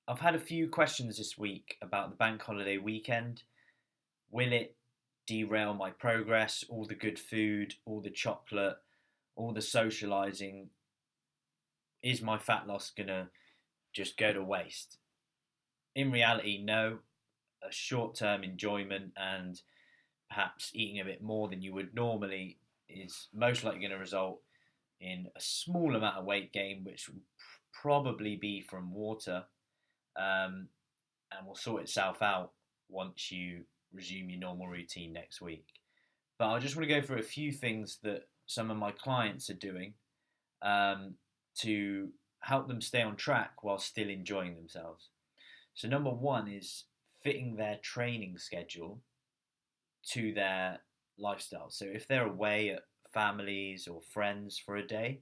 I've had a few questions this week about the bank holiday weekend. Will it derail my progress? All the good food, all the chocolate, all the socializing. Is my fat loss going to just go to waste? In reality, no. A short term enjoyment and perhaps eating a bit more than you would normally is most likely going to result in a small amount of weight gain, which will probably be from water. Um, and will sort itself out once you resume your normal routine next week. But I just want to go through a few things that some of my clients are doing um, to help them stay on track while still enjoying themselves. So, number one is fitting their training schedule to their lifestyle. So, if they're away at families or friends for a day,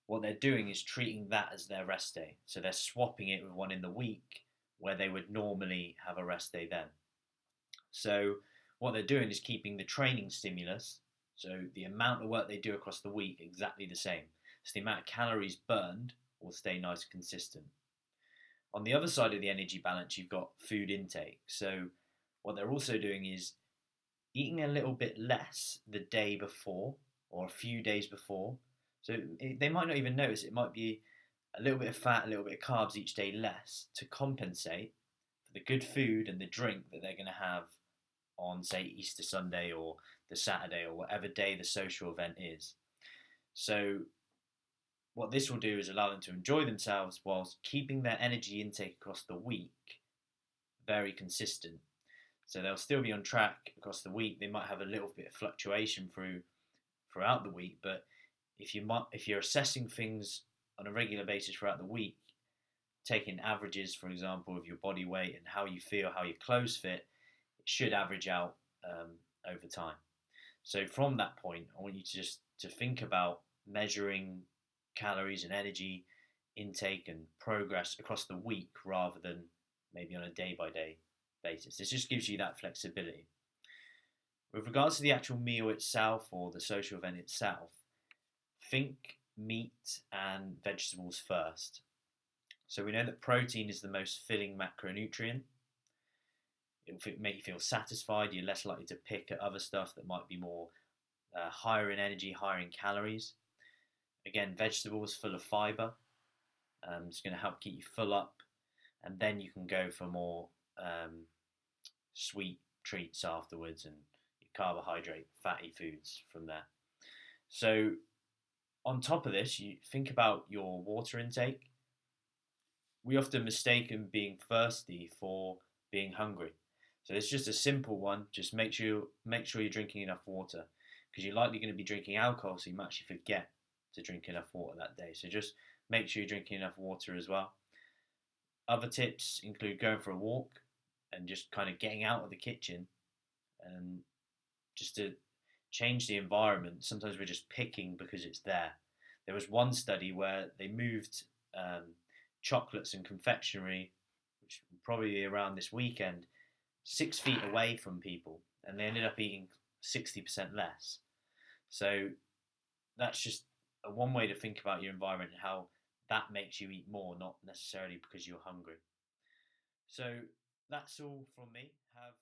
what they're doing is treating that as their rest day. So they're swapping it with one in the week where they would normally have a rest day then. So what they're doing is keeping the training stimulus, so the amount of work they do across the week, exactly the same. So the amount of calories burned will stay nice and consistent. On the other side of the energy balance, you've got food intake. So what they're also doing is eating a little bit less the day before or a few days before. So they might not even notice. It might be a little bit of fat, a little bit of carbs each day less to compensate for the good food and the drink that they're going to have on, say, Easter Sunday or the Saturday or whatever day the social event is. So, what this will do is allow them to enjoy themselves whilst keeping their energy intake across the week very consistent. So they'll still be on track across the week. They might have a little bit of fluctuation throughout the week, but if you're assessing things on a regular basis throughout the week, taking averages, for example, of your body weight and how you feel, how your clothes fit, it should average out over time. So from that point, I want you to just to think about measuring calories and energy intake and progress across the week rather than maybe on a day by day basis. This just gives you that flexibility. With regards to the actual meal itself or the social event itself, think meat and vegetables first. So we know that protein is the most filling macronutrient. It will make you feel satisfied. You're less likely to pick at other stuff that might be more higher in energy, higher in calories. Again, vegetables full of fiber. It's going to help keep you full up, and then you can go for more sweet treats afterwards and your carbohydrate, fatty foods from there. So on top of this, you think about your water intake. We often mistaken being thirsty for being hungry. So it's just a simple one. Just make sure you're drinking enough water because you're likely going to be drinking alcohol, so you might actually forget to drink enough water that day. So just make sure you're drinking enough water as well. Other tips include going for a walk and just kind of getting out of the kitchen and just to change the environment. Sometimes we're just picking because it's there. There was one study where they moved chocolates and confectionery, which will probably be around this weekend, 6 feet away from people, and they ended up eating 60% less. So that's just one way to think about your environment and how that makes you eat more, not necessarily because you're hungry. So that's all from me. Have